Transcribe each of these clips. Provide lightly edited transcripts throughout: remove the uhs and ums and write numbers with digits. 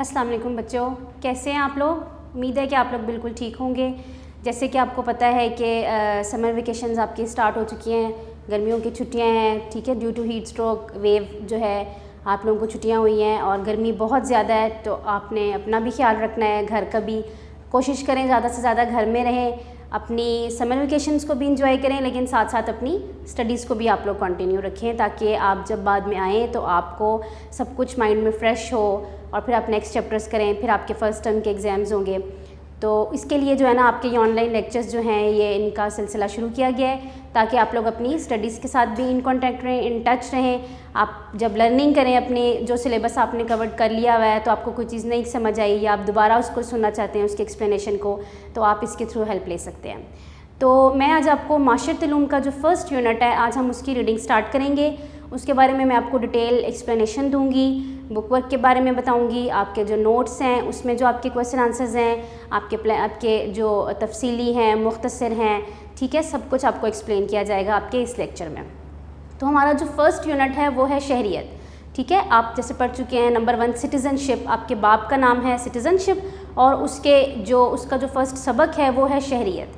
अस्सलाम वालेकुम बच्चों, कैसे हैं आप लोग। उम्मीद है कि आप लोग बिल्कुल ठीक होंगे। जैसे कि आपको पता है कि समर वेकेशंस आपकी स्टार्ट हो चुकी हैं, गर्मियों की छुट्टियां हैं, ठीक है। Due to heat stroke wave जो है आप लोगों को छुट्टियां हुई हैं और गर्मी बहुत ज़्यादा है, तो आपने अपना भी ख्याल रखना है, घर का भी कोशिश करें ज़्यादा से ज़्यादा घर में रहें, अपनी समर वेकेशंस को भी इंजॉय करें, लेकिन साथ साथ अपनी स्टडीज़ को भी आप लोग कंटिन्यू रखें, ताकि आप जब बाद में आएँ तो आपको सब कुछ माइंड में फ़्रेश हो और फिर आप नेक्स्ट चैप्टर्स करें। फिर आपके फ़र्स्ट टर्म के एग्ज़ाम्स होंगे, तो इसके लिए जो है ना आपके ये ऑनलाइन लेक्चर्स जो हैं ये इनका सिलसिला शुरू किया गया है, ताकि आप लोग अपनी स्टडीज़ के साथ भी इन कांटेक्ट रहें, इन टच रहें। आप जब लर्निंग करें, अपने जो सिलेबस आपने कवर कर लिया हुआ है, तो आपको कोई चीज़ नहीं समझ आई या आप दोबारा उसको सुनना चाहते हैं उसके एक्सप्लेनेशन को, तो आप इसके थ्रू हेल्प ले सकते हैं। तो मैं आज आपको माशरत उलूम का जो फर्स्ट यूनिट है, आज हम उसकी रीडिंग स्टार्ट करेंगे। उसके बारे में मैं आपको डिटेल एक्सप्लेनेशन दूंगी, बुक वर्क के बारे में बताऊंगी, आपके जो नोट्स हैं उसमें जो आपके क्वेश्चन आंसर्स हैं, आपके जो तफसीली हैं, मुख्तसर हैं, ठीक है, सब कुछ आपको एक्सप्लेन किया जाएगा आपके इस लेक्चर में। तो हमारा जो फर्स्ट यूनिट है वो है शहरियत, ठीक है। आप जैसे पढ़ चुके हैं, नंबर 1 सिटीज़नशिप, आपके बाप का नाम है सिटीज़नशिप और उसका जो फर्स्ट सबक है वो है शहरियत,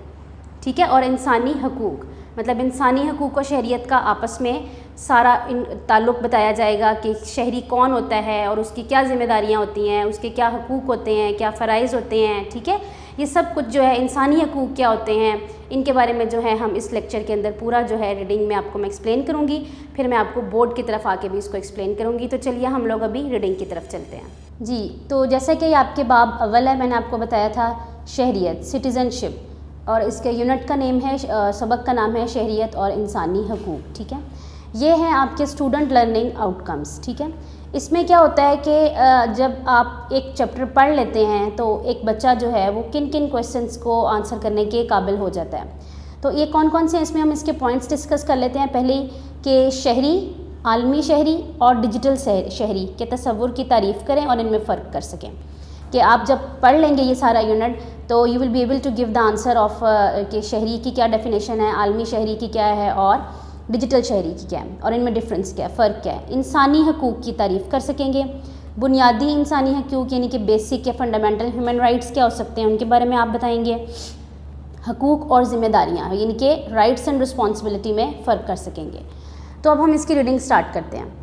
ठीक है। और इंसानी हकूक़, मतलब इंसानी हकूक़ और शहरियत का आपस में सारा ताल्लुक़ बताया जाएगा कि शहरी कौन होता है और उसकी क्या ज़िम्मेदारियाँ होती हैं, उसके क्या हकूक़ होते हैं, क्या फ़राइज़ होते हैं, ठीक है। ये सब कुछ जो है इंसानी हकूक़ क्या होते हैं, इनके बारे में जो है हम इस लेक्चर के अंदर पूरा जो है रीडिंग में आपको मैं एक्सप्लेन करूँगी, फिर मैं आपको बोर्ड की तरफ आके भी इसको एक्सप्लेन करूँगी। तो चलिए हम लोग अभी रीडिंग की तरफ चलते हैं जी। तो जैसे कि आपके बाब अव्वल है, मैंने आपको बताया था शहरियत, सिटीज़नशिप, और इसके यूनिट का नेम है, सबक का नाम है शहरियत और इंसानी हकूक़, ठीक है। ये हैं आपके स्टूडेंट लर्निंग आउटकम्स, ठीक है। इसमें क्या होता है कि जब आप एक चैप्टर पढ़ लेते हैं तो एक बच्चा जो है वो किन किन क्वेश्चंस को आंसर करने के काबिल हो जाता है। तो ये कौन कौन से हैं, इसमें हम इसके पॉइंट्स डिस्कस कर लेते हैं। पहले कि शहरी, आलमी शहरी और डिजिटल शहरी के तसव्वुर की तारीफ़ करें और इनमें फ़र्क कर सकें। कि आप जब पढ़ लेंगे ये सारा यूनिट तो you will be able to give the answer of कि शहरी की क्या डेफिनेशन है, आलमी शहरी की क्या है और डिजिटल शहरी की क्या है और इनमें डिफरेंस क्या है, फ़र्क क्या है। इंसानी हकूक़ की तारीफ़ कर सकेंगे। बुनियादी इंसानी हकूक़ यानी कि बेसिक या फंडामेंटल ह्यूमन राइट्स क्या हो सकते हैं, उनके बारे में आप बताएंगे। हकूक़ और ज़िम्मेदारियाँ यानी कि राइट्स एंड रिस्पॉन्सिबिलिटी में फ़र्क कर सकेंगे। तो अब हम इसकी रीडिंग स्टार्ट करते हैं।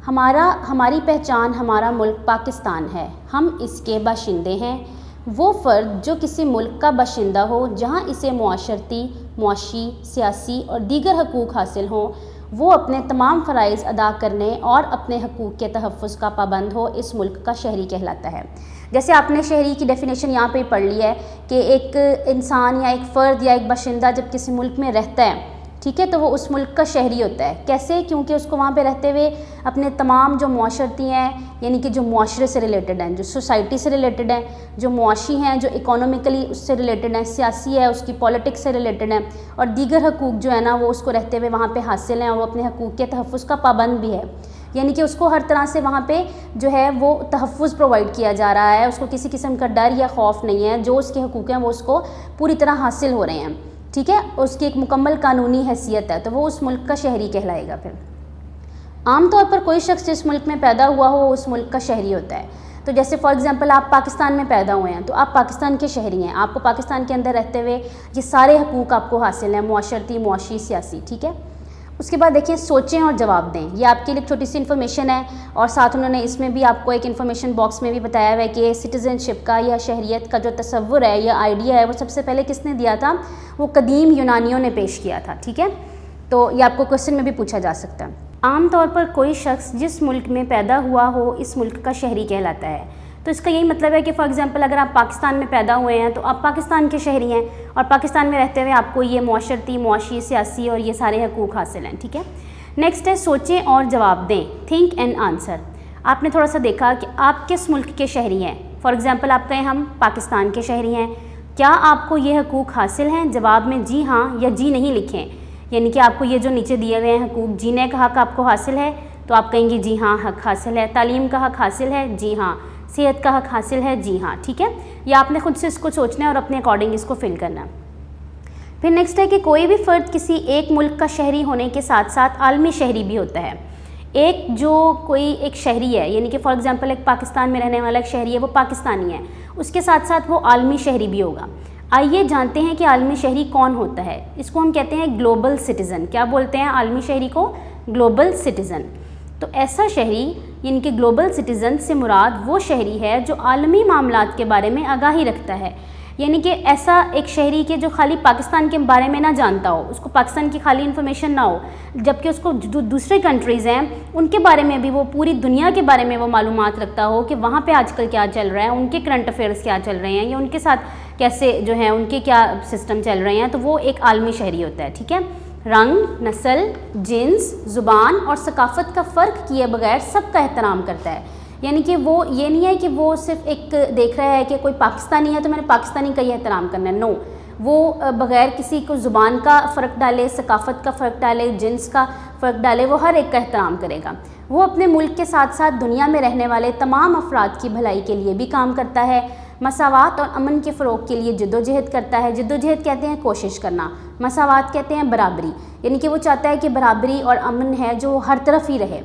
हमारी पहचान हमारा मुल्क पाकिस्तान है, हम इसके बाशिंदे हैं। वो फ़र्द जो किसी मुल्क का बाशिंदा हो जहाँ इसे मुआशरती, मुआशी, सियासी और दीगर हकूक़ हासिल हों, वो अपने तमाम फ़राइज़ अदा करने और अपने हकूक़ के तहफ़्फ़ुज़ का पाबंद हो, इस मुल्क का शहरी कहलाता है। जैसे आपने शहरी की डेफिनेशन यहाँ पे पढ़ ली है कि एक इंसान या एक फ़र्द या एक बाशिंदा जब किसी मुल्क में रहता है, ठीक है, तो वो उस मुल्क का शहरी होता है। कैसे? क्योंकि उसको वहाँ पे रहते हुए अपने तमाम जो मुआशरती हैं, यानी कि जो मुआशरे से रिलेटेड हैं, जो सोसाइटी से रिलेटेड हैं, जो मुआशी हैं, जो इकोनॉमिकली उससे रिलेटेड हैं, सियासी है, उसकी पॉलिटिक्स से रिलेटेड हैं, और दीगर हकूक़ जो है ना वो उसको रहते हुए वहाँ पे हासिल हैं और वो अपने हकूक़ के तहफ़्फ़ुज़ का पाबंद भी है। यानी कि उसको हर तरह से वहाँ पे जो है वो तहफ़्फ़ुज़ प्रोवाइड किया जा रहा है, उसको किसी किस्म का डर या खौफ नहीं है, जो उसके हकूक़ हैं वो उसको पूरी तरह हासिल हो रहे हैं, ठीक है। उसकी एक मुकम्मल कानूनी हैसियत है, तो वो उस मुल्क का शहरी कहलाएगा। फिर आमतौर पर कोई शख्स जिस मुल्क में पैदा हुआ हो उस मुल्क का शहरी होता है। तो जैसे फॉर एग्जांपल आप पाकिस्तान में पैदा हुए हैं तो आप पाकिस्तान के शहरी हैं, आपको पाकिस्तान के अंदर रहते हुए ये सारे हकूक़ आपको हासिल हैं, मुआशरती, मुआशी, सियासी, ठीक है। उसके बाद देखिए सोचें और जवाब दें, ये आपके लिए एक छोटी सी इन्फॉर्मेशन है और साथ उन्होंने इसमें भी आपको एक इन्फॉर्मेशन बॉक्स में भी बताया हुआ है कि सिटीज़नशिप का या शहरियत का जो तसव्वुर है या आइडिया है वो सबसे पहले किसने दिया था, वो कदीम यूनानियों ने पेश किया था, ठीक है। तो ये आपको क्वेश्चन में भी पूछा जा सकता है। आमतौर पर कोई शख्स जिस मुल्क में पैदा हुआ हो इस मुल्क का शहरी कहलाता है। तो इसका यही मतलब है कि फॉर एग्जांपल अगर आप पाकिस्तान में पैदा हुए हैं तो आप पाकिस्तान के शहरी हैं और पाकिस्तान में रहते हुए आपको ये मुआशरती, मुआशी, सियासी और ये सारे हकूक़ हासिल हैं, ठीक है। नेक्स्ट है सोचें और जवाब दें, थिंक एंड आंसर। आपने थोड़ा सा देखा कि आप किस मुल्क के शहरी हैं। फॉर एग्जांपल आप कहें हम पाकिस्तान के शहरी हैं, क्या आपको ये हकूक़ हासिल हैं? जवाब में जी हाँ या जी नहीं लिखें, यानी कि आपको ये जो नीचे दिए हुए हैं हकूक़, जीने का हक़ आपको हासिल है तो आप कहेंगे जी हाँ हक़ हासिल है। तालीम का हक़ हासिल है, जी हाँ। सेहत का हक़ हासिल है, जी हाँ, ठीक है। या आपने खुद से इसको सोचना है और अपने अकॉर्डिंग इसको फिल करना। फिर नेक्स्ट है कि कोई भी फ़र्द किसी एक मुल्क का शहरी होने के साथ साथ आलमी शहरी भी होता है। एक जो कोई एक शहरी है, यानी कि फॉर एग्जांपल एक पाकिस्तान में रहने वाला एक शहरी है, वो पाकिस्तानी है, उसके साथ साथ वो आलमी शहरी भी होगा। आइए जानते हैं कि आलमी शहरी कौन होता है। इसको हम कहते हैं ग्लोबल सिटीज़न। क्या बोलते हैं आलमी शहरी को? Global citizen. तो ऐसा शहरी यानी कि ग्लोबल सिटीज़न से मुराद वो शहरी है जो आलमी मामलात के बारे में आगाही रखता है, यानी कि ऐसा एक शहरी के जो खाली पाकिस्तान के बारे में ना जानता हो, उसको पाकिस्तान की खाली इन्फॉर्मेशन ना हो, जबकि उसको जो दूसरे कंट्रीज़ हैं उनके बारे में भी वो पूरी दुनिया के बारे में वो मालूमात रखता हो कि वहाँ पे आजकल क्या चल रहा है, उनके करंट अफेयर्स क्या चल रहे हैं या उनके साथ कैसे जो है उनके क्या सिस्टम चल रहे हैं, तो वो एक आलमी शहरी होता है। ठीक है। रंग, नस्ल, जिन्स, ज़ुबान और सकाफ़त का फ़र्क किए बगैर सबका एहतराम करता है, यानी कि वो ये नहीं है कि वो सिर्फ एक देख रहा है कि कोई पाकिस्तानी है तो मैंने पाकिस्तानी का ही एहतराम करना है। नो, वो बग़ैर किसी को ज़ुबान का फ़र्क डाले, सकाफ़त का फ़र्क डाले, जिन्स का फ़र्क डाले, वो हर एक का एहतराम करेगा। वो अपने मुल्क के साथ साथ दुनिया में रहने वाले तमाम अफराद की भलाई के लिए भी काम करता है। मसावात और अमन के फ़रोग़ के लिए जद्दोजहद करता है। जद्दोजहद कहते हैं कोशिश करना, मसावात कहते हैं बराबरी, यानी कि वो चाहता है कि बराबरी और अमन है जो हर तरफ ही रहे।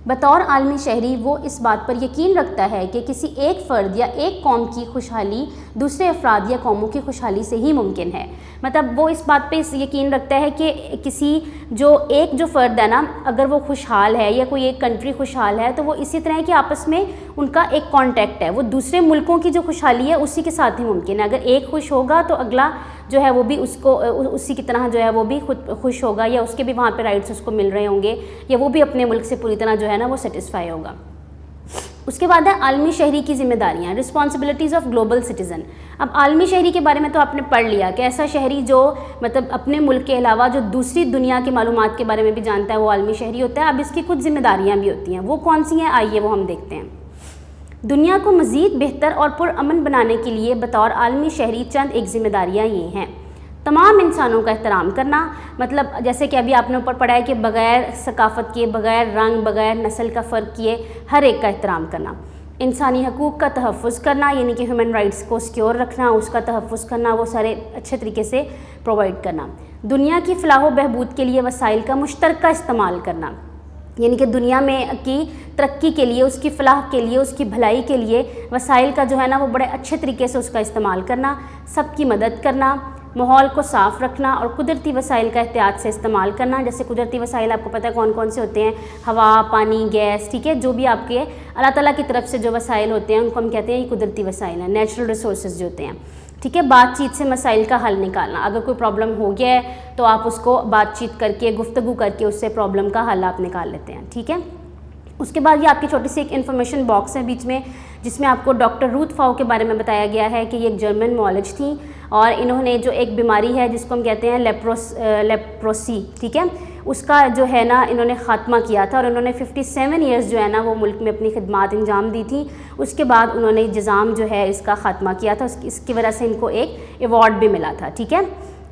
बतौर आलमी शहरी वो इस बात पर यकीन रखता है कि किसी एक फ़र्द या एक कौम की खुशहाली दूसरे अफराद या कौमों की खुशहाली से ही मुमकिन है। मतलब वो इस बात पे यकीन रखता है कि किसी जो फ़र्द है ना, अगर वो खुशहाल है या कोई एक कंट्री खुशहाल है तो वो इसी तरह कि आपस में उनका एक कांटेक्ट है, वो दूसरे मुल्कों की जो खुशहाली है उसी के साथ ही मुमकिन है। अगर एक खुश होगा तो अगला जो है वो भी उसको उसी की तरह जो है वो भी खुद खुश होगा, या उसके भी वहाँ पे राइट्स उसको मिल रहे होंगे, या वो भी अपने मुल्क से पूरी तरह जो है ना वो सेटिस्फाई होगा। उसके बाद है आलमी शहरी की जिम्मेदारियाँ, रिस्पॉन्सिबिलिटीज़ ऑफ ग्लोबल सिटीज़न। अब आलमी शहरी के बारे में तो आपने पढ़ लिया कि ऐसा शहरी जो मतलब अपने मुल्क के अलावा जो दूसरी दुनिया के मालूमात के बारे में भी जानता है वो आलमी शहरी होता है। अब इसकी कुछ जिम्मेदारियाँ भी होती हैं, वो कौन सी हैं आइए वो हम देखते हैं। दुनिया को मज़ीद बेहतर और पुरअमन बनाने के लिए बतौर आलमी शहरी चंद एक जिम्मेदारियाँ ये हैं। तमाम इंसानों का एहतराम करना, मतलब जैसे कि अभी आपने ऊपर पढ़ा है कि बग़ैर सकाफ़त किए, बग़ैर रंग, बग़ैर नस्ल का फ़र्क किए हर एक का एहतराम करना। इंसानी हकूक़ का तहफ़्फ़ुज़ करना, यानी कि ह्यूमन राइट्स को सिक्योर रखना, उसका तहफ़्फ़ुज़ करना, वो सारे अच्छे तरीके से प्रोवाइड करना। दुनिया की फ़लाह व बहबूद के लिए वसाइल का मुश्तरका इस्तेमाल करना, यानी कि दुनिया में की तरक्की के लिए, उसकी फ़लाह के लिए, उसकी भलाई के लिए वसाइल का जो है ना वो बड़े अच्छे तरीके से उसका इस्तेमाल करना। सबकी मदद करना, माहौल को साफ़ रखना और कुदरती वसाइल का एहतियात से इस्तेमाल करना। जैसे कुदरती वसाइल आपको पता है कौन कौन से होते हैं, हवा, पानी, गैस, ठीक है, जो भी आपके अल्लाह ताला की तरफ से जो वसाइल होते हैं उनको हम कहते हैं ये कुदरती वसाइल हैं, नेचुरल रिसोर्सेज जो होते हैं। ठीक है। बातचीत से मसाइल का हल निकालना, अगर कोई प्रॉब्लम हो गया है तो आप उसको बातचीत करके, गुफ्तगू करके उससे प्रॉब्लम का हल आप निकाल लेते हैं। ठीक है। उसके बाद ये आपकी छोटी सी एक इन्फॉर्मेशन बॉक्स है बीच में, जिसमें आपको डॉक्टर रूथ फाउ के बारे में बताया गया है कि ये एक जर्मन मॉलज थी और इन्होंने जो एक बीमारी है जिसको हम कहते हैं लेप्रोसी, ठीक है, उसका जो है ना इन्होंने ख़ात्मा किया था और इन्होंने 57 ईयर्स जो है ना वो मुल्क में अपनी खिदमात अंजाम दी थी। उसके बाद उन्होंने जज़ाम जो है इसका ख़ात्मा किया था, इसकी वजह से इनको एक अवार्ड भी मिला था। ठीक है।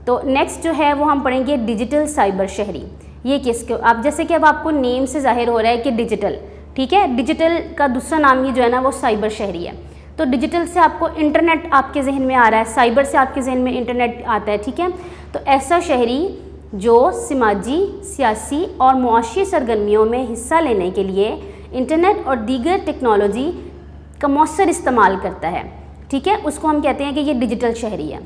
तो नेक्स्ट जो है वो हम पढ़ेंगे डिजिटल साइबर शहरी। ये किसके, आप जैसे कि अब आपको नेम से जाहिर हो रहा है कि डिजिटल, ठीक है, डिजिटल का दूसरा नाम ही जो है ना वो साइबर शहरी है। तो डिजिटल से आपको इंटरनेट आपके जहन में आ रहा है, साइबर से आपके जहन में इंटरनेट आता है। ठीक है। तो ऐसा शहरी जो समाजी, सियासी और मुआशी सरगर्मियों में हिस्सा लेने के लिए इंटरनेट और दीगर टेक्नोलॉजी का मौसर इस्तेमाल करता है, ठीक है, उसको हम कहते हैं कि ये डिजिटल शहरी है।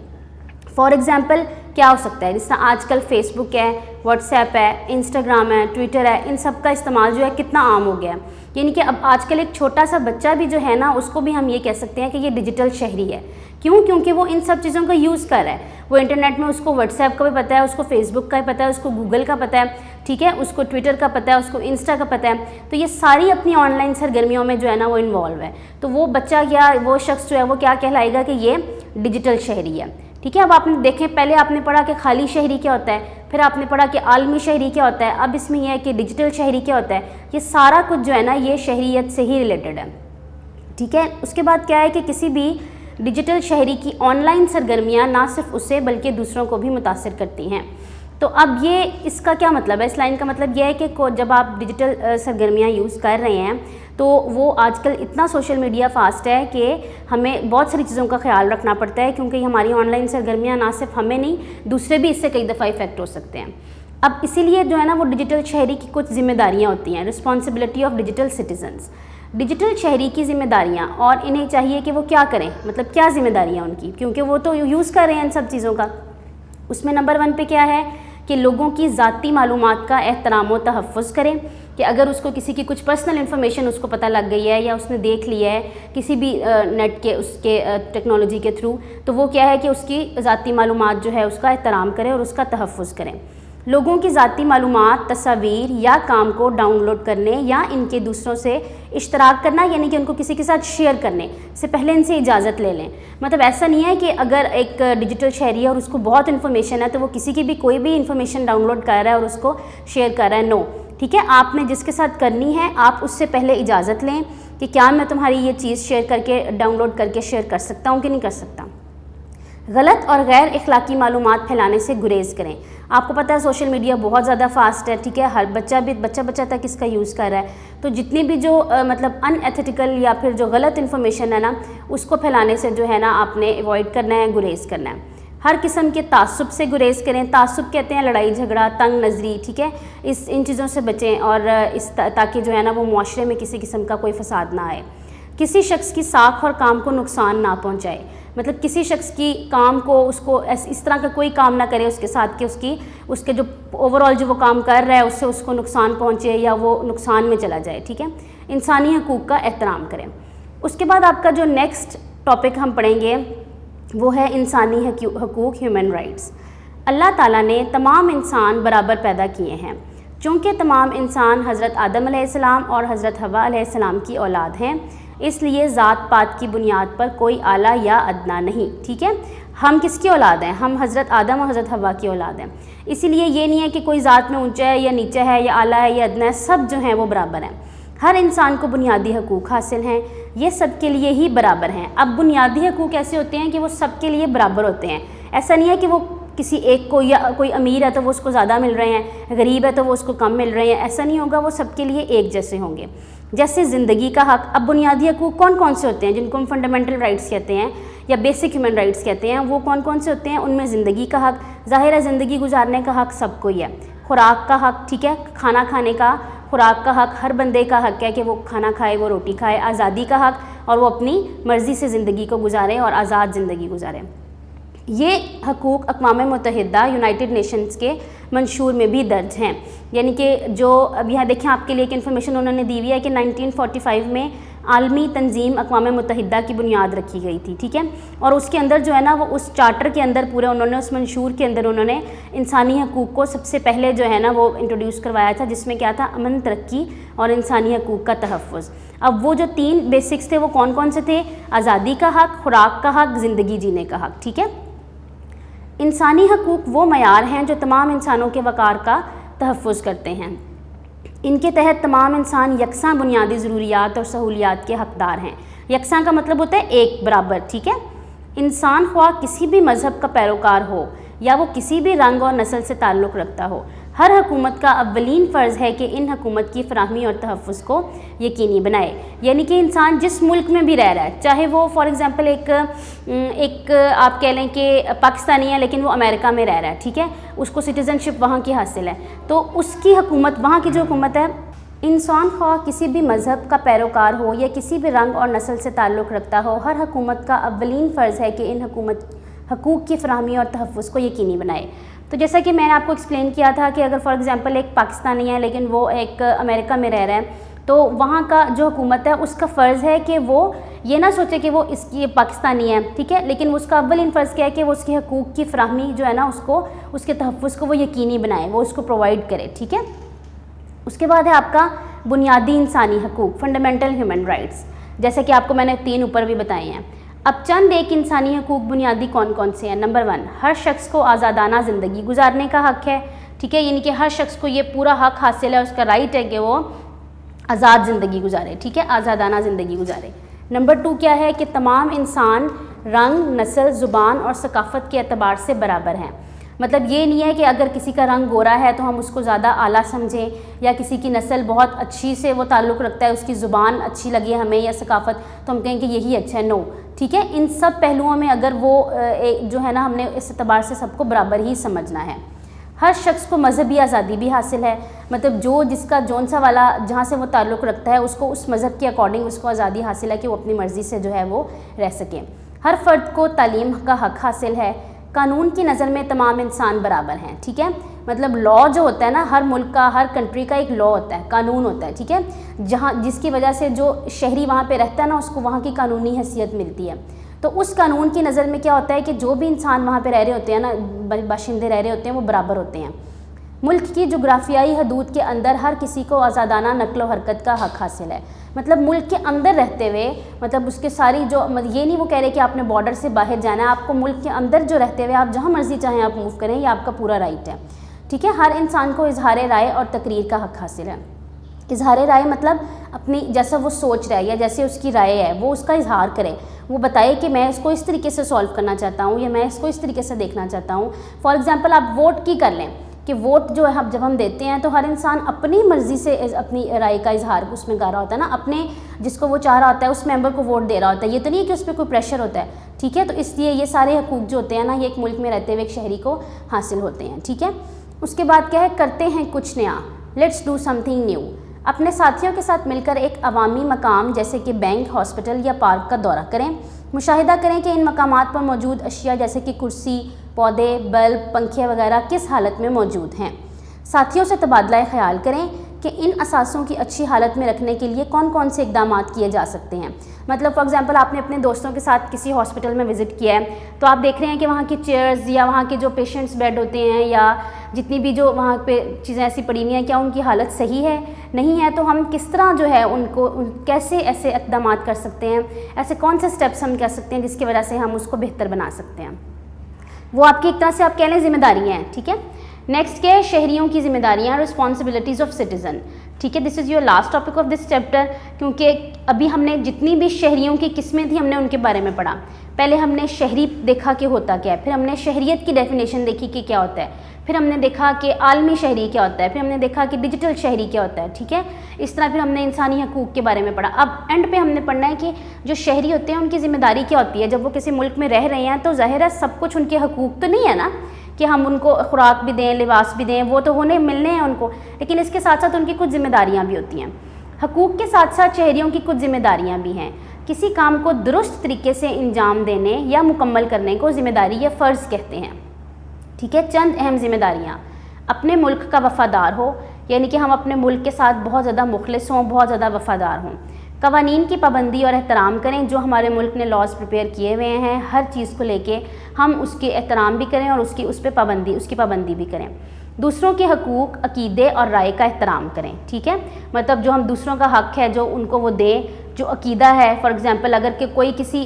फॉर एग्ज़ाम्पल क्या हो सकता है, जिस तरह आजकल फेसबुक है, व्हाट्सएप है, इंस्टाग्राम है, ट्विटर है, इन सब का इस्तेमाल जो है कितना आम हो गया है। यानी कि अब आजकल एक छोटा सा बच्चा भी जो है ना उसको भी हम ये कह सकते हैं कि ये डिजिटल शहरी है। क्यों? क्योंकि वो इन सब चीज़ों का यूज़ कर रहा है। वो इंटरनेट में उसको व्हाट्सएप का भी पता है, उसको फेसबुक का भी पता है, उसको गूगल का पता है, ठीक है, उसको ट्विटर का पता है, उसको इंस्टा का पता है। तो ये सारी अपनी ऑनलाइन सरगर्मियों में जो है ना वो इन्वॉल्व है। तो वो बच्चा या वो शख्स जो है वो क्या कहलाएगा कि ये डिजिटल शहरी है। ठीक है। अब आपने देखें, पहले आपने पढ़ा कि खाली शहरी क्या होता है, फिर आपने पढ़ा कि आलमी शहरी क्या होता है, अब इसमें यह है कि डिजिटल शहरी क्या होता है। ये सारा कुछ जो है ना ये शहरियत से ही रिलेटेड है। ठीक है। उसके बाद क्या है कि किसी भी डिजिटल शहरी की ऑनलाइन सरगर्मियाँ ना सिर्फ उसे बल्कि दूसरों को भी मुतासिर करती हैं। तो अब ये इसका क्या मतलब है, इस लाइन का मतलब यह है कि जब आप डिजिटल सरगर्मियाँ यूज़ कर रहे हैं तो वो आजकल इतना सोशल मीडिया फास्ट है कि हमें बहुत सारी चीज़ों का ख्याल रखना पड़ता है, क्योंकि हमारी ऑनलाइन सरगर्मियाँ ना सिर्फ हमें नहीं दूसरे भी इससे कई दफ़ा इफ़ेक्ट हो सकते हैं। अब इसीलिए जो है ना वो डिजिटल शहरी की कुछ जिम्मेदारियाँ होती हैं, responsibility of digital citizens. Digital शहरी की जिम्मेदारियाँ, और इन्हें चाहिए कि वो क्या करें, मतलब क्या जिम्मेदारियाँ उनकी, क्योंकि वो तो यूज़ कर रहे हैं इन सब चीज़ों का। उसमें नंबर 1 पे क्या है कि लोगों की ज़ाती मालूमात का एहतराम व तहफ़्फ़ुज़ करें, कि अगर उसको किसी की कुछ पर्सनल इन्फॉर्मेशन उसको पता लग गई है या उसने देख लिया है किसी भी नेट के उसके टेक्नोलॉजी के थ्रू, तो वो क्या है कि उसकी ज़ाती मालूमात जो है उसका एहतराम करें और उसका तहफ़्फ़ुज़ करें। लोगों की ज़ाती मालूमात, तस्वीर या काम को डाउनलोड करने या इनके दूसरों से इश्तराक करना, यानी कि उनको किसी के साथ शेयर करने से पहले इनसे इजाज़त ले लें। मतलब ऐसा नहीं है कि अगर एक डिजिटल शहरी है और उसको बहुत इन्फॉर्मेशन है तो वो किसी की भी कोई भी इन्फॉर्मेशन डाउनलोड कर रहा है और उसको शेयर कर रहा है, नो। ठीक है, आपने जिसके साथ करनी है आप उससे पहले इजाज़त लें कि क्या मैं तुम्हारी ये चीज़ शेयर करके, डाउनलोड करके शेयर कर सकता हूँ कि नहीं कर सकता। गलत और गैर इखलाकी मालूमात फैलाने से गुरेज करें। आपको पता है सोशल मीडिया बहुत ज़्यादा फास्ट है, ठीक है, हर बच्चा तक इसका यूज़ कर रहा है, तो जितनी भी जो मतलब अनएथिकल या फिर जो गलत इन्फॉर्मेशन है ना, उसको फैलाने से जो है ना आपने अवॉइड करना है, गुरेज करना है। हर किस्म के तासुब से गुरेज करें। तासुब कहते हैं लड़ाई झगड़ा, तंग नज़री, ठीक है, इन चीज़ों से बचें और ताकि जो है ना वो मुआशरे में किसी किस्म का कोई फसाद ना आए। किसी शख्स की साख और काम को नुकसान ना पहुंचाए, मतलब किसी शख्स की काम को उसको इस तरह का कोई काम ना करे उसके साथ कि उसके जो ओवरऑल जो वो काम कर रहा है उससे उसको नुकसान पहुंचे या वो नुकसान में चला जाए। ठीक है, इंसानी हकूक़ का एहतराम करें। उसके बाद आपका जो नेक्स्ट टॉपिक हम पढ़ेंगे वो है इंसानी हकूक़, ह्यूमन राइट्स। अल्लाह ताला ने तमाम इंसान बराबर पैदा किए हैं। चूँकि तमाम इंसान हज़रत आदम अलैहिस्सलाम और हज़रत हवा अलैहिस्सलाम की औलाद हैं, इसलिए ज़ात पात की बुनियाद पर कोई आला या अदना नहीं। ठीक है, हम किसकी औलाद हैं? हम हज़रत आदम और हज़रत हवा की औलाद हैं। इसीलिए ये नहीं है कि कोई ज़ात में ऊंचा है या नीचा है या आला है या अदना है, सब जो हैं वो बराबर हैं। हर इंसान को बुनियादी हकूक़ हासिल हैं, ये सब के लिए ही बराबर हैं। अब बुनियादी हकूक़ ऐसे होते हैं कि वो सब के लिए बराबर होते हैं। ऐसा नहीं है कि वो किसी एक को, या कोई अमीर है तो वो उसको ज़्यादा मिल रहे हैं, गरीब है तो वो उसको कम मिल रहे हैं, ऐसा नहीं होगा, वो सबके लिए एक जैसे होंगे। जैसे ज़िंदगी का हक़। अब बुनियादी हकूक़ कौन कौन से होते हैं जिनको हम फंडामेंटल राइट्स कहते हैं या बेसिक ह्यूमन राइट्स कहते हैं, वो कौन कौन से होते हैं? उनमें ज़िंदगी का हक़, ज़ाहिर है ज़िंदगी गुजारने का हक़ सबको ही है। खुराक का हक़, ठीक है, खाना खाने का, खुराक का हक़, हर बंदे का हक़ है कि वो खाना खाए, वो रोटी खाए। आज़ादी का हक़, और वो अपनी मर्ज़ी से ज़िंदगी को गुजारें और आज़ाद ज़िंदगी गुजारें। ये हकूक़ अक़वाम मुत्तहिदा यूनाइटेड नेशंस के मंशूर में भी दर्ज हैं। यानी कि जो अब यहाँ देखें आपके लिए एक इन्फॉर्मेशन उन्होंने दी हुई है कि 1945 में आलमी तंजीम अक़वाम मुत्तहिदा की बुनियाद रखी गई थी। ठीक है, और उसके अंदर जो है ना वो उस चार्टर के अंदर पूरे उन्होंने, उस मंशूर के अंदर उन्होंने इंसानी हकूक़ को सबसे पहले जो है ना वो इंट्रोड्यूस करवाया था, जिसमें क्या था? अमन, तरक्की और इंसानी हकूक़ का तहफ़्फ़ुज़। अब वो जो 3 बेसिक्स थे वो कौन कौन से थे? आज़ादी का हक़, खुराक का हक़, ज़िंदगी जीने का हक़। ठीक है, इंसानी हकूक़ वो मयार हैं जो तमाम इंसानों के वक़ार का तहफ़्फ़ुज़ करते हैं। इनके तहत तमाम इंसान यकसां बुनियादी ज़रूरियात और सहूलियात के हक़दार हैं। यकसां का मतलब होता है एक बराबर। ठीक है, इंसान ख्वाह किसी भी मज़हब का पैरोकार हो या वो किसी भी रंग और नस्ल से ताल्लुक़ रखता हो, हर हुकूमत का अव्वलीन फ़र्ज़ है कि इन हुकूमत की फ़राहमी और तहफ़्फ़ुज़ को यकीनी बनाए। यानी कि इंसान जिस मुल्क में भी रह रहा है, चाहे वो फॉर एग्ज़ाम्पल एक आप कह लें कि पाकिस्तानी है लेकिन वो अमेरिका में रह रहा है, ठीक है, उसको सिटीज़नशिप वहाँ की हासिल है, तो उसकी हुकूमत, वहाँ की जो हुकूमत है, इंसान ख्वाह किसी भी मज़हब का पैरोकार हो या किसी भी रंग और नस्ल से ताल्लुक़ रखता हो, हर हुकूमत का अव्वलीन फ़र्ज़ है कि इन हकूक़ की फ़राहमी और तहफ़्फ़ुज़ को यकीनी बनाए। तो जैसा कि मैंने आपको एक्सप्लेन किया था कि अगर फॉर एग्ज़ाम्पल एक पाकिस्तानी है लेकिन वो एक अमेरिका में रह रहा है, तो वहाँ का जो हुकूमत है उसका फ़र्ज़ है कि वो ये ना सोचे कि वो इसकी पाकिस्तानी है, ठीक है, लेकिन उसका अव्वलीन फ़र्ज़ क्या है कि वो उसके हकूक़ की फ़राहमी जो है ना उसको, उसके तहफ़्फ़ुज़ को वो यकीनी बनाए, वो उसको प्रोवाइड करे। ठीक है, उसके बाद है आपका बुनियादी इंसानी हकूक़, फंडामेंटल ह्यूमन राइट्स, जैसे कि आपको मैंने 3 ऊपर भी बताए हैं। अब चंद एक इंसानी हकूक़ बुनियादी कौन कौन से हैं? नंबर 1, हर शख्स को आज़ादाना ज़िंदगी गुजारने का हक़ है। ठीक है, यानी कि हर शख्स को ये पूरा हक़ हासिल है, उसका राइट है कि वो आज़ाद ज़िंदगी गुजारे। ठीक है, आज़ादाना ज़िंदगी गुजारे। नंबर 2 क्या है कि तमाम इंसान रंग, नस्ल, ज़ुबान और सकाफ़त के एतबार से बराबर हैं। मतलब ये नहीं है कि अगर किसी का रंग गोरा है तो हम उसको ज़्यादा आला समझें, या किसी की नस्ल बहुत अच्छी से वो ताल्लुक़ रखता है, उसकी ज़ुबान अच्छी लगी हमें या सकाफ़त, तो हम कहें कि यही अच्छा है। नो, ठीक है, इन सब पहलुओं में अगर वो जो है ना हमने इस एतबार से सबको बराबर ही समझना है। हर शख्स को मजहबी आज़ादी भी हासिल है, मतलब जो जिसका जौन सा वाला जहाँ से वो ताल्लुक़ रखता है उसको उस मज़हब के अकॉर्डिंग उसको आज़ादी हासिल है कि वो अपनी मर्ज़ी से जो है वो रह सके। हर फ़र्द को तालीम का हक़ हासिल है। कानून की नज़र में तमाम इंसान बराबर हैं, ठीक है। मतलब लॉ जो होता है ना, हर मुल्क का, हर कंट्री का एक लॉ होता है, कानून होता है, ठीक है, जहाँ जिसकी वजह से जो शहरी वहाँ पे रहता है ना उसको वहाँ की कानूनी हैसियत मिलती है। तो उस कानून की नज़र में क्या होता है कि जो भी इंसान वहाँ पे रह रहे होते हैं ना, बाशिंदे रह रहे होते हैं, वो बराबर होते हैं। मुल्क की जोग्राफियाई हदूद के अंदर हर किसी को आज़ादाना नक्ल व हरकत का हक़ हासिल है। मतलब मुल्क के अंदर रहते हुए, मतलब उसके सारी जो, ये नहीं वो कह रहे कि आपने बॉर्डर से बाहर जाना है, आपको मुल्क के अंदर जो रहते हुए आप जहाँ मर्ज़ी चाहें आप मूव करें, ये आपका पूरा राइट है, ठीक है। हर इंसान को इजहार राय और तकरीर का हक़ हासिल है। इजहार राय मतलब अपनी जैसा वो सोच रहा है या जैसे उसकी राय है वो उसका इजहार करे, वो बताए कि मैं इसको इस तरीके से सॉल्व करना चाहता हूँ या मैं इसको इस तरीके से देखना चाहता हूँ। फॉर एग्जांपल आप वोट की कर लें कि वोट जो है जब हम देते हैं तो हर इंसान अपनी मर्ज़ी से अपनी राय का इजहार उसमें कर रहा होता है ना, अपने जिसको वो चाह रहा होता है उस मेंबर को वोट दे रहा होता है। ये तो नहीं है कि उस पर कोई प्रेशर होता है, ठीक है। तो इसलिए ये सारे हकूक़ जो होते हैं ना, ये एक मुल्क में रहते हुए एक शहरी को हासिल होते हैं, ठीक है। उसके बाद क्या है, करते हैं कुछ नया, लेट्स डू समथिंग न्यू। अपने साथियों के साथ मिलकर एक अवामी मकाम जैसे कि बैंक, हॉस्पिटल या पार्क का दौरा करें। मुशाहिदा करें कि इन मकामात पर मौजूद अशिया जैसे कि कुर्सी, पौधे, बल्ब, पंखे वगैरह किस हालत में मौजूद हैं। साथियों से तबादला ख्याल करें कि इन असासों की अच्छी हालत में रखने के लिए कौन कौन से इक़दाम किए जा सकते हैं। मतलब फॉर एग्जांपल आपने अपने दोस्तों के साथ किसी हॉस्पिटल में विज़िट किया है, तो आप देख रहे हैं कि वहाँ की चेयर्स या वहाँ के जो पेशेंट्स बेड होते हैं या जितनी भी जो वहाँ पे चीज़ें ऐसी पड़ी हुई हैं, क्या उनकी हालत सही है, नहीं है, तो हम किस तरह जो है उनको कैसे ऐसे इक़दाम कर सकते हैं, ऐसे कौन से स्टेप्स हम कर सकते हैं जिसकी वजह से हम उसको बेहतर बना सकते हैं। वो आपकी एक तरह से आप कह लें जिम्मेदारियाँ हैं, ठीक है। नेक्स्ट क्या है, शहरियों की जिम्मेदारियाँ, रिस्पॉन्सिबिलिटीज़ ऑफ सिटीज़न, ठीक है। This is your last topic of this chapter, क्योंकि अभी हमने जितनी भी शहरियों की किस्में थी हमने उनके बारे में पढ़ा। पहले हमने शहरी देखा कि होता क्या है, फिर हमने शहरियत की डेफिनेशन देखी कि क्या होता है, फिर हमने देखा कि आलमी शहरी क्या होता है, फिर हमने देखा कि डिजिटल शहरी क्या होता है, ठीक है। इस तरह फिर हमने इंसानी हकूक़ के बारे में पढ़ा। अब एंड पे हमने पढ़ना है कि जो शहरी होते हैं उनकी ज़िम्मेदारी क्या होती है। जब वो किसी मुल्क में रह रहे हैं तो ज़ाहिर है सब कुछ उनके हकूक़ तो नहीं है ना कि हम उनको खुराक भी दें, लिबास भी दें, वो तो होने मिलने हैं उनको, लेकिन इसके साथ साथ उनकी कुछ ज़िम्मेदारियाँ भी होती हैं। हकूक़ के साथ साथ शहरियों की कुछ ज़िम्मेदारियाँ भी हैं। किसी काम को दुरुस्त तरीके से अंजाम देने या मुकम्मल करने को ज़िम्मेदारी या फ़र्ज़ कहते हैं, ठीक है। चंद अहम ज़िम्मेदारियाँ, अपने मुल्क का वफ़ादार हो, यानी कि हम अपने मुल्क के साथ बहुत ज़्यादा मुखलिस हों, बहुत ज़्यादा वफ़ादार हों। कवानीन की पाबंदी और एहतराम करें, जो हमारे मुल्क ने लॉज़ प्रिपेयर किए हुए हैं, हर चीज़ को लेके हम उसके एहतराम भी करें और उसकी पाबंदी भी करें। दूसरों के हकूक़, अक़ीदे और राय का एहतराम करें, ठीक है। मतलब जो हम दूसरों का हक़ है जो उनको वो दें, जो अक़ीदा है, फॉर एग्ज़ाम्पल अगर कि कोई किसी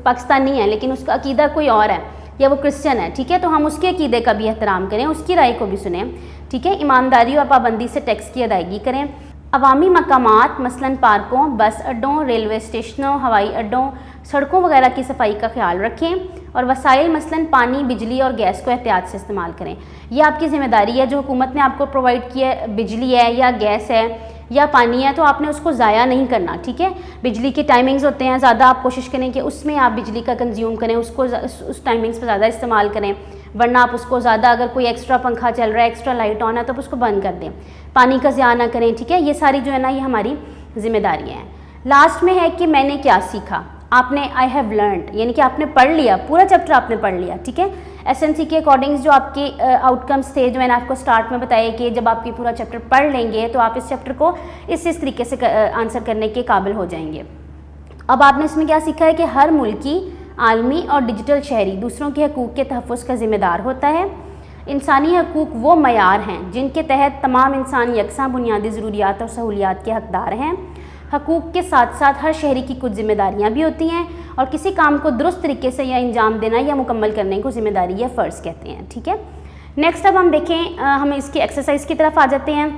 पाकिस्तानी है लेकिन उसका अक़ीदा कोई और है या वो क्रिश्चियन है, ठीक है, तो हम उसके अक़ीदे का भी एहतराम करें, उसकी राय को भी सुनें, ठीक है। ईमानदारी और पाबंदी से टैक्स की अदायगी करें। अवामी मकामात मसलन पार्कों, बस अड्डों, रेलवे स्टेशनों, हवाई अड्डों, सड़कों वगैरह की सफाई का ख्याल रखें और वसाइल मसलन पानी, बिजली और गैस को एहतियात से इस्तेमाल करें। यह आपकी ज़िम्मेदारी है, जो हुकूमत ने आपको प्रोवाइड किया है, बिजली है या गैस है या पानी है, तो आपने उसको ज़ाया नहीं करना, ठीक है। बिजली के टाइमिंग्स होते हैं, ज़्यादा आप कोशिश करें कि उसमें आप बिजली का कंज्यूम करें, उसको उस टाइमिंग्स पर ज़्यादा इस्तेमाल करें, वरना आप उसको ज़्यादा, अगर कोई एक्स्ट्रा पंखा चल रहा है, एक्स्ट्रा लाइट ऑन है, तो आप उसको बंद कर दें। पानी का ज़िया ना करें, ठीक है। ये सारी जो है ना ये हमारी ज़िम्मेदारियाँ हैं। लास्ट में है कि मैंने क्या सीखा, आपने आई हैव लर्नड, यानी कि आपने पढ़ लिया, पूरा चैप्टर आपने पढ़ लिया, ठीक है। एसएनसी के अकॉर्डिंग जो आपके आउटकम्स थे, जो मैंने आपको स्टार्ट में बताया कि जब आप ये पूरा चैप्टर पढ़ लेंगे तो आप इस चैप्टर को इस तरीके से आंसर करने के काबिल हो जाएंगे। अब आपने इसमें क्या सीखा है कि हर मुल्की, आलमी और डिजिटल शहरी दूसरों के हकूक़ के तहफ़्फ़ुज़ का ज़िम्मेदार होता है। इंसानी हकूक़ वो मयार हैं जिनके तहत तमाम इंसान यकसां बुनियादी ज़रूरियात और सहूलियात के हकदार हैं। हकूक़ के साथ साथ हर शहरी की कुछ ज़िम्मेदारियाँ भी होती हैं और किसी काम को दुरुस्त तरीके से या अंजाम देना या मुकम्मल करने को ज़िम्मेदारी या फ़र्ज़ कहते हैं, ठीक है। नेक्स्ट अब हम देखें, हम इसकी एक्सरसाइज की तरफ आ जाते हैं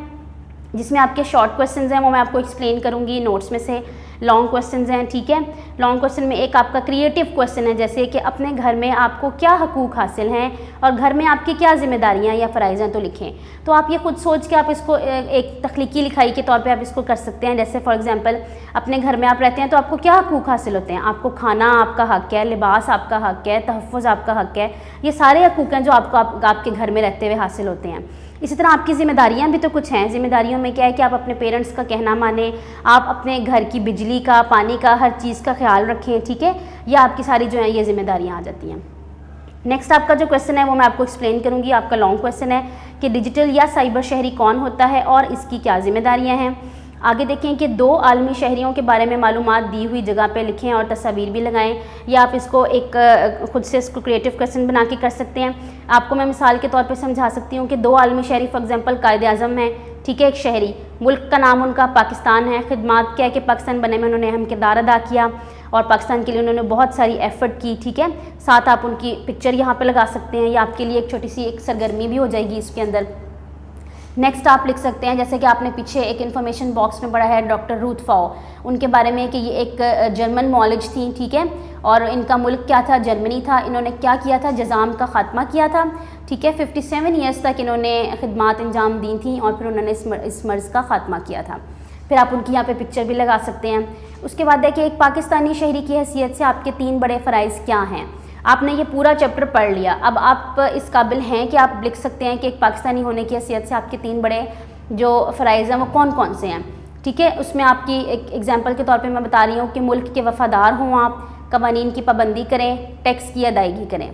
जिसमें आपके शॉर्ट क्वेश्चंस हैं, वो मैं आपको एक्सप्लेन करूँगी नोट्स में से। लॉन्ग क्वेश्चंस हैं, ठीक है। लॉन्ग क्वेश्चन में एक आपका क्रिएटिव क्वेश्चन है, जैसे कि अपने घर में आपको क्या हकूक़ हासिल हैं और घर में आपकी क्या जिम्मेदारियां या फ़राइज़ हैं, तो लिखें। तो आप ये खुद सोच के आप इसको एक तख्लीकी लिखाई के तौर पे आप इसको कर सकते हैं। जैसे फॉर एग्जांपल अपने घर में आप रहते हैं तो आपको क्या हकूक़ हासिल होते हैं, आपको खाना आपका हक़ है, लिबास आपका हक़ है, तहफ़्फ़ुज़ आपका हक़ है, ये सारे हकूक़ हैं जो आपको आपके घर में रहते हुए हासिल होते हैं। इसी तरह आपकी ज़िम्मेदारियाँ भी तो कुछ हैं। ज़िम्मेदारियों में क्या है कि आप अपने पेरेंट्स का कहना मानें, आप अपने घर की बिजली का, पानी का, हर चीज़ का ख्याल रखें, ठीक है। ये आपकी सारी जो हैं ये ज़िम्मेदारियाँ आ जाती हैं। नेक्स्ट आपका जो क्वेश्चन है वो मैं आपको एक्सप्लेन करूँगी। आपका लॉन्ग क्वेश्चन है कि डिजिटल या साइबर शहरी कौन होता है और इसकी क्या ज़िम्मेदारियाँ हैं। आगे देखें कि 2 आलमी शहरियों के बारे में मालूमात दी हुई जगह पे लिखें और तस्वीर भी लगाएं, या आप इसको एक खुद से इसको क्रिएटिव क्वेश्चन बना के कर सकते हैं। आपको मैं मिसाल के तौर पे समझा सकती हूँ कि 2 आलमी शहरी फॉर एग्जांपल कायद आज़म है, ठीक है, एक शहरी, मुल्क का नाम उनका पाकिस्तान है, खिदमात क्या है कि पाकिस्तान बनने में उन्होंने अहम किरदार अदा किया और पाकिस्तान के लिए उन्होंने बहुत सारी एफ़र्ट की, ठीक है। साथ आप उनकी पिक्चर यहाँ पर लगा सकते हैं, या आपके लिए एक छोटी सी एक सरगर्मी भी हो जाएगी इसके अंदर। नेक्स्ट आप लिख सकते हैं, जैसे कि आपने पीछे एक इन्फॉर्मेशन बॉक्स में पढ़ा है डॉक्टर रूथ फाओ, उनके बारे में कि ये एक जर्मन मॉलेज थी, ठीक है, और इनका मुल्क क्या था, जर्मनी था। इन्होंने क्या किया था, जज़ाम का ख़ात्मा किया था, ठीक है। 57 ईयर्स तक इन्होंने खिदमात अंजाम दी थी और फिर उन्होंने इस मर्ज़ का ख़ात्मा किया था। फिर आप उनकी यहाँ पे पिक्चर भी लगा सकते हैं। उसके बाद देखिए एक पाकिस्तानी शहरी की हैसियत से आपके 3 बड़े फ़राइज़ क्या हैं। आपने ये पूरा चैप्टर पढ़ लिया, अब आप इस काबिल हैं कि आप लिख सकते हैं कि एक पाकिस्तानी होने की हैसियत से आपके 3 बड़े जो फ़राइज़ हैं वो कौन कौन से हैं, ठीक है। उसमें आपकी एक एग्जांपल के तौर पे मैं बता रही हूँ कि मुल्क के वफ़ादार हों आप, कवानीन की पाबंदी करें, टैक्स की अदायगी करें,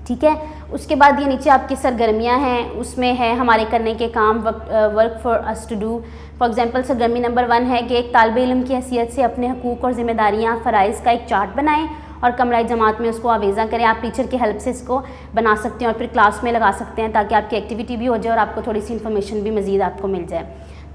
ठीक है। उसके बाद ये नीचे आपकी सरगर्मियाँ हैं, उसमें है हमारे करने के काम, work for us to do. For example सरगर्मी नंबर 1 है कि एक तालिब इल्म की हैसियत से अपने हकूक़ और ज़िम्मेदारियाँ, फ़राइज़ का एक चार्ट बनाएं और कमराए जमात में उसको आवेज़ा करें। आप टीचर की हेल्प से इसको बना सकते हैं और फिर क्लास में लगा सकते हैं ताकि आपकी एक्टिविटी भी हो जाए और आपको थोड़ी सी इन्फॉर्मेशन भी मज़ीद आपको मिल जाए,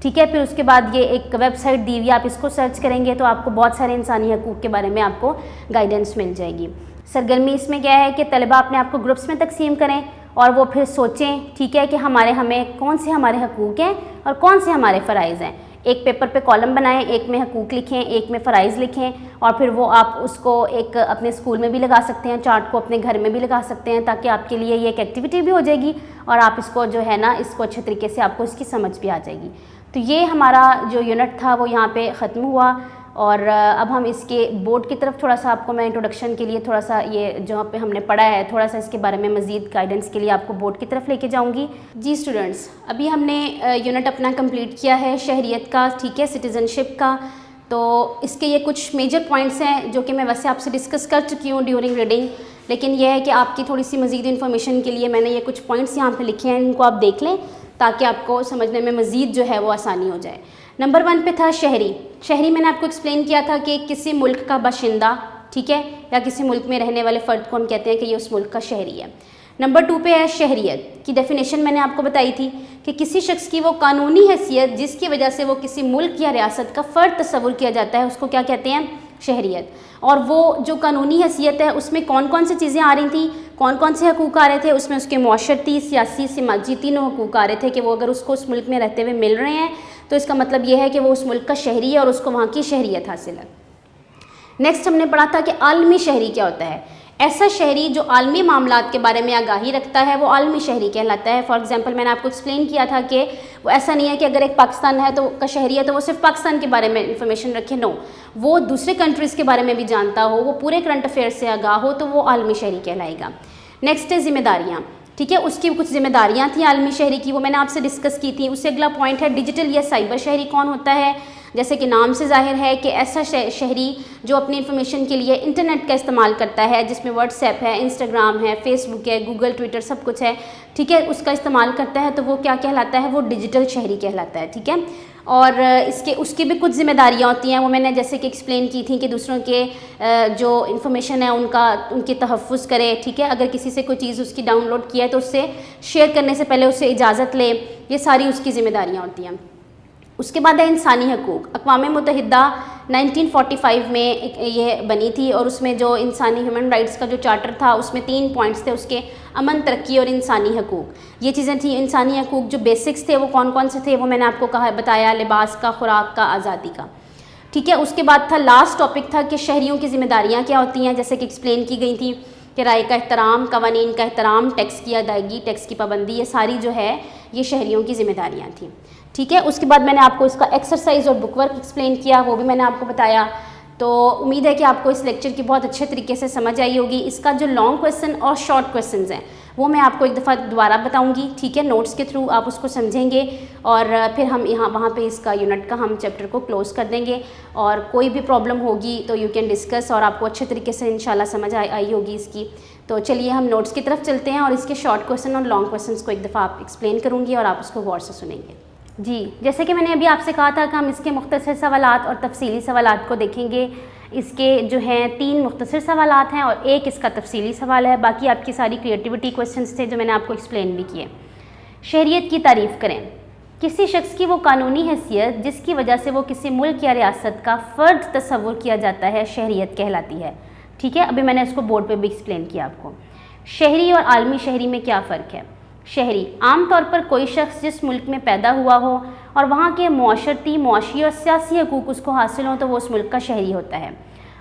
ठीक है। फिर उसके बाद ये एक वेबसाइट दी हुई है, आप इसको सर्च करेंगे तो आपको बहुत सारे इंसानी हकूक़ के बारे में आपको गाइडेंस मिल जाएगी। सरगर्मी इसमें क्या है कि तलबा अपने आप को ग्रुप्स में तकसीम करें और वो फिर सोचें, ठीक है, कि हमें कौन से हमारे हकूक़ हैं और कौन से हमारे फ़राइज़ हैं। एक पेपर पे कॉलम बनाएं, एक में हकूक़ लिखें, एक में फ़राइज़ लिखें और फिर वो आप उसको एक अपने स्कूल में भी लगा सकते हैं, चार्ट को अपने घर में भी लगा सकते हैं, ताकि आपके लिए ये एक एक्टिविटी भी हो जाएगी और आप इसको जो है ना इसको अच्छे तरीके से आपको इसकी समझ भी आ जाएगी। तो ये हमारा जो यूनिट था वो यहाँ पे ख़त्म हुआ और अब हम इसके बोर्ड की तरफ थोड़ा सा आपको मैं इंट्रोडक्शन के लिए थोड़ा सा ये जहाँ पे हमने पढ़ा है थोड़ा सा इसके बारे में मज़ीद गाइडेंस के लिए आपको बोर्ड की तरफ लेके जाऊँगी। जी स्टूडेंट्स, अभी हमने यूनिट अपना कंप्लीट किया है शहरियत का, ठीक है, सिटीज़नशिप का। तो इसके ये कुछ मेजर पॉइंट्स हैं जो कि मैं वैसे आपसे डिस्कस कर चुकी हूँ ड्यूरिंग रीडिंग, लेकिन यह है कि आपकी थोड़ी सी मज़ीद इन्फॉर्मेशन के लिए मैंने ये कुछ पॉइंट्स यहाँ पर लिखे हैं, इनको आप देख लें ताकि आपको समझने में मज़ीद जो है वो आसानी हो जाए। नंबर 1 पे था शहरी। शहरी मैंने आपको एक्सप्लेन किया था कि किसी मुल्क का बाशिंदा, ठीक है, या किसी मुल्क में रहने वाले फ़र्द को हम कहते हैं कि ये उस मुल्क का शहरी है। नंबर 2 पे है शहरियत की डेफिनेशन मैंने आपको बताई थी कि किसी शख्स की वो कानूनी हैसियत जिसकी वजह से वो किसी मुल्क या रियासत का फ़र्द तस्वुर किया जाता है उसको क्या कहते हैं, शहरियत। और वो जो कानूनी हैसियत है उसमें कौन कौन सी चीज़ें आ रही थी, कौन कौन से हकूक़ आ रहे थे, उसमें उसके मुआशरती, सियासी, समाजी तीनों हकूक़ आ रहे थे कि वो अगर उसको उस मुल्क में रहते हुए मिल रहे हैं तो इसका मतलब ये है कि वो उस मुल्क का शहरी है और उसको वहाँ की शहरियत हासिल है। नेक्स्ट हमने पढ़ा था कि आलमी शहरी क्या होता है। ऐसा शहरी जो आलमी मामलात के बारे में आगाही रखता है वो आलमी शहरी कहलाता है। फॉर एग्जांपल मैंने आपको एक्सप्लेन किया था कि वो ऐसा नहीं है कि अगर एक पाकिस्तान है तो का शहरी है तो वो सिर्फ पाकिस्तान के बारे में इंफॉर्मेशन रखे, नो, वो दूसरे कंट्रीज़ के बारे में भी जानता हो, वो पूरे करंट अफेयर से आगाह हो, तो वो आलमी शहरी कहलाएगा। नेक्स्ट है जिम्मेदारियाँ, ठीक है, उसकी कुछ जिम्मेदारियाँ थी आलमी शहरी की, वो मैंने आपसे डिस्कस की थी। उससे अगला पॉइंट है डिजिटल या साइबर शहरी कौन होता है। जैसे कि नाम से जाहिर है कि ऐसा शहरी जो अपनी इन्फॉर्मेशन के लिए इंटरनेट का इस्तेमाल करता है, जिसमें व्हाट्सएप है, इंस्टाग्राम है, फेसबुक है, गूगल, ट्विटर सब कुछ है, ठीक है, उसका इस्तेमाल करता है तो वो क्या कहलाता है, वो डिजिटल शहरी कहलाता है, ठीक है। और उसकी भी कुछ जिम्मेदारियाँ होती हैं, वो मैंने जैसे कि एक्सप्लेन की थी कि दूसरों के जो इन्फॉर्मेशन है उनकी तहफ़्फ़ुज़ करे, ठीक है, अगर किसी से कोई चीज़ उसकी डाउनलोड किया है तो उससे शेयर करने से पहले उससे इजाज़त ले, ये सारी उसकी जिम्मेदारियाँ होती हैं। उसके बाद है इंसानी हकूक़। अक़वाम मुत्तहिदा 1945 में ये बनी थी और उसमें जो इंसानी ह्यूमन राइट्स का जो चार्टर था उसमें 3 पॉइंट्स थे उसके, अमन, तरक्की और इंसानी हकूक़, ये चीज़ें थी। इंसानी हकूक़ जो बेसिक्स थे वो कौन कौन से थे वो मैंने आपको बताया, लिबास का, खुराक का, आज़ादी का। ठीक है। उसके बाद था लास्ट टॉपिक था कि शहरियों की जिम्मेदारियाँ क्या होती हैं, जैसे कि एक्सप्लेन की गई थी कि राय का एहतराम, कवानीन का एहतराम, टैक्स की अदायगी, टैक्स की पाबंदी, ये सारी जो है ये शहरियों की जिम्मेदारियाँ थी। ठीक है। उसके बाद मैंने आपको इसका एक्सरसाइज और बुक वर्क एक्सप्लेन किया, वो भी मैंने आपको बताया। तो उम्मीद है कि आपको इस लेक्चर की बहुत अच्छे तरीके से समझ आई होगी। इसका जो लॉन्ग क्वेश्चन और शॉर्ट क्वेश्चंस हैं वो मैं आपको एक दफ़ा दोबारा बताऊंगी, ठीक है। नोट्स के थ्रू आप उसको समझेंगे और फिर हम वहाँ पे इसका यूनिट का हम चैप्टर को क्लोज़ कर देंगे। और कोई भी प्रॉब्लम होगी तो यू कैन डिस्कस, और आपको अच्छे तरीके से इंशाल्लाह समझ आई होगी इसकी। तो चलिए हम नोट्स की तरफ चलते हैं और इसके शॉर्ट क्वेश्चन और लॉन्ग क्वेश्चन को एक दफ़ा आप एक्सप्लेन करूँगी और आप उसको गौर से सुनेंगे। जी, जैसे कि मैंने अभी आपसे कहा था कि हम इसके मुख्तसर सवालात और तफसीली सवालात को देखेंगे। इसके जो हैं 3 मुख्तसर सवालात हैं और 1 इसका तफसीली सवाल है। बाकी आपकी सारी क्रिएटिविटी क्वेश्चंस थे जो मैंने आपको एक्सप्लेन भी किए। शहरियत की तारीफ़ करें। किसी शख्स की वो कानूनी हैसियत जिसकी वजह से वो किसी मुल्क या रियासत का फ़र्द तस्वुर किया जाता है, शहरियत कहलाती है। ठीक है। अभी मैंने इसको बोर्ड पे भी एक्सप्लेन किया आपको। शहरी और आलमी शहरी में क्या फ़र्क है। शहरी आम तौर पर कोई शख्स जिस मुल्क में पैदा हुआ हो और वहाँ के मुआशरती, मुआशी और सियासी हकूक़ उसको हासिल हों तो वो उस मुल्क का शहरी होता है।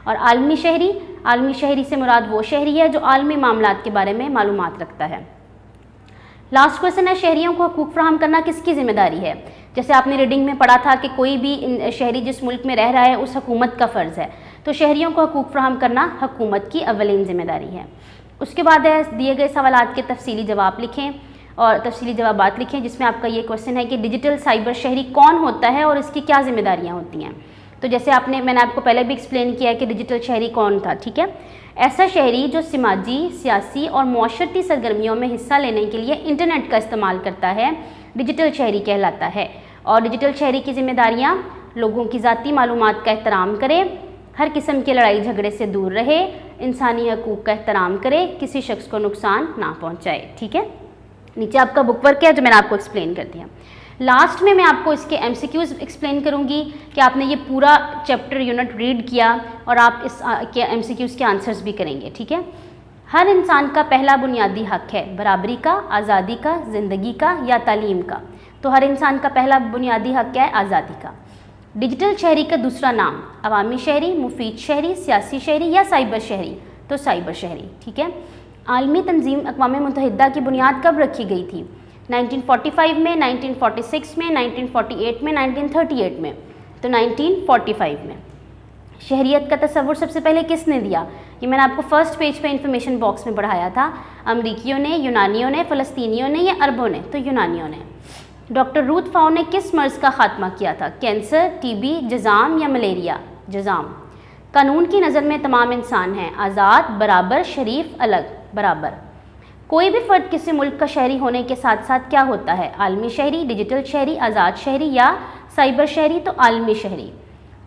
और आलमी शहरी से मुराद वो शहरी है जो आलमी मामलात के बारे में मालूमात रखता है। लास्ट क्वेश्चन है, शहरियों को हकूक़ फ़राहम करना किसकी ज़िम्मेदारी है। जैसे आपने रीडिंग में पढ़ा था कि कोई भी शहरी जिस मुल्क में रह रहा है उस हुकूमत का फ़र्ज़ है, तो शहरियों को हकूक़ फ़राहम करना हुकूमत की अव्वलीन ज़िम्मेदारी है। उसके बाद है दिए गए सवालात के तफसीली जवाब लिखें और तफसीली जवाबात लिखें, जिसमें आपका ये क्वेश्चन है कि डिजिटल साइबर शहरी कौन होता है और इसकी क्या जिम्मेदारियाँ होती हैं। तो जैसे मैंने आपको पहले भी एक्सप्लेन किया है कि डिजिटल शहरी कौन था। ठीक है। ऐसा शहरी जो समाजी, सियासी और मुआशरती सरगर्मियों में हिस्सा लेने के लिए इंटरनेट का इस्तेमाल करता है, डिजिटल शहरी कहलाता है। और डिजिटल शहरी की जिम्मेदारियाँ लोगों की ज़ाती मालूमात का एहतराम करे, हर किस्म के लड़ाई झगड़े से दूर रहे, इंसानी हकूक़ का एहतराम करे, किसी शख्स को नुकसान ना पहुँचाए। ठीक है। नीचे आपका बुक वर्क है जो मैंने आपको एक्सप्लेन कर दिया। लास्ट में मैं आपको इसके MCQs एक्सप्लेन करूंगी कि आपने ये पूरा चैप्टर यूनिट रीड किया और आप इस के MCQs के आंसर्स भी करेंगे। ठीक है। हर इंसान का पहला बुनियादी हक है बराबरी का, आज़ादी का, ज़िंदगी का या तालीम का। तो हर इंसान का पहला बुनियादी हक क्या है, आज़ादी का। डिजिटल शहरी का दूसरा नाम अवामी शहरी, मुफीद शहरी, सियासी शहरी या साइबर शहरी। तो साइबर शहरी। ठीक है। आलमी तंजीम अक़वाम मुत्तहिदा की बुनियाद कब रखी गई थी। 1945 में, 1946 में, 1948 में, 1938 में। तो 1945 में। शहरियत का तस्वुर सबसे पहले किसने दिया, ये मैंने आपको फर्स्ट पेज पे इंफॉर्मेशन बॉक्स में पढ़ाया था। अमरीकियों ने, यूनानियों ने, फ़लस्तीनियों ने या अरबों ने। तो यूनानियों ने। डॉक्टर रूथ फाउ ने किस मर्ज़ का ख़ात्मा किया था, कैंसर, TB, जज़ाम या मलेरिया। जज़ाम। कानून की नज़र में तमाम इंसान हैं आज़ाद, बराबर, शरीफ, अलग। बराबर। कोई भी फ़र्द किसी मुल्क का शहरी होने के साथ साथ क्या होता है, आलमी शहरी, डिजिटल शहरी, आज़ाद शहरी या साइबर शहरी। तो आलमी शहरी।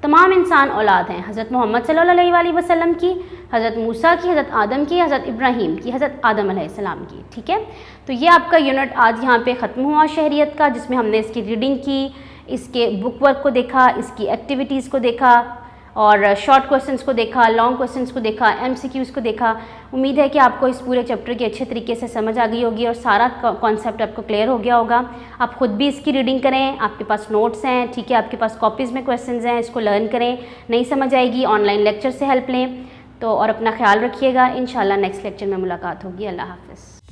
तमाम इंसान औलाद हैं हज़रत मोहम्मद सल्लल्लाहु अलैहि वसल्लम की, हज़रत मूसा की, हज़रत आदम की, हज़रत इब्राहीम की, हज़रत आदम अलैहिस्सलाम की। ठीक है। तो ये आपका यूनिट आज यहाँ पे ख़त्म हुआ शहरियत का, जिसमें हमने इसकी रीडिंग की, इसके बुक वर्क को देखा, इसकी एक्टिविटीज़ को देखा और शॉर्ट क्वेश्चंस को देखा, लॉन्ग क्वेश्चंस को देखा, MCQs को देखा। उम्मीद है कि आपको इस पूरे चैप्टर की अच्छे तरीके से समझ आ गई होगी और सारा कॉन्सेप्ट आपको क्लियर हो गया होगा। आप ख़ुद भी इसकी रीडिंग करें, आपके पास नोट्स हैं। ठीक है। आपके पास कॉपीज़ में क्वेश्चंस हैं, इसको लर्न करें। नहीं समझ आएगी ऑनलाइन लेक्चर से हेल्प लें। तो और अपना ख्याल रखिएगा। इंशाल्लाह नेक्स्ट लेक्चर में मुलाकात होगी। अल्लाह हाफ़िज़।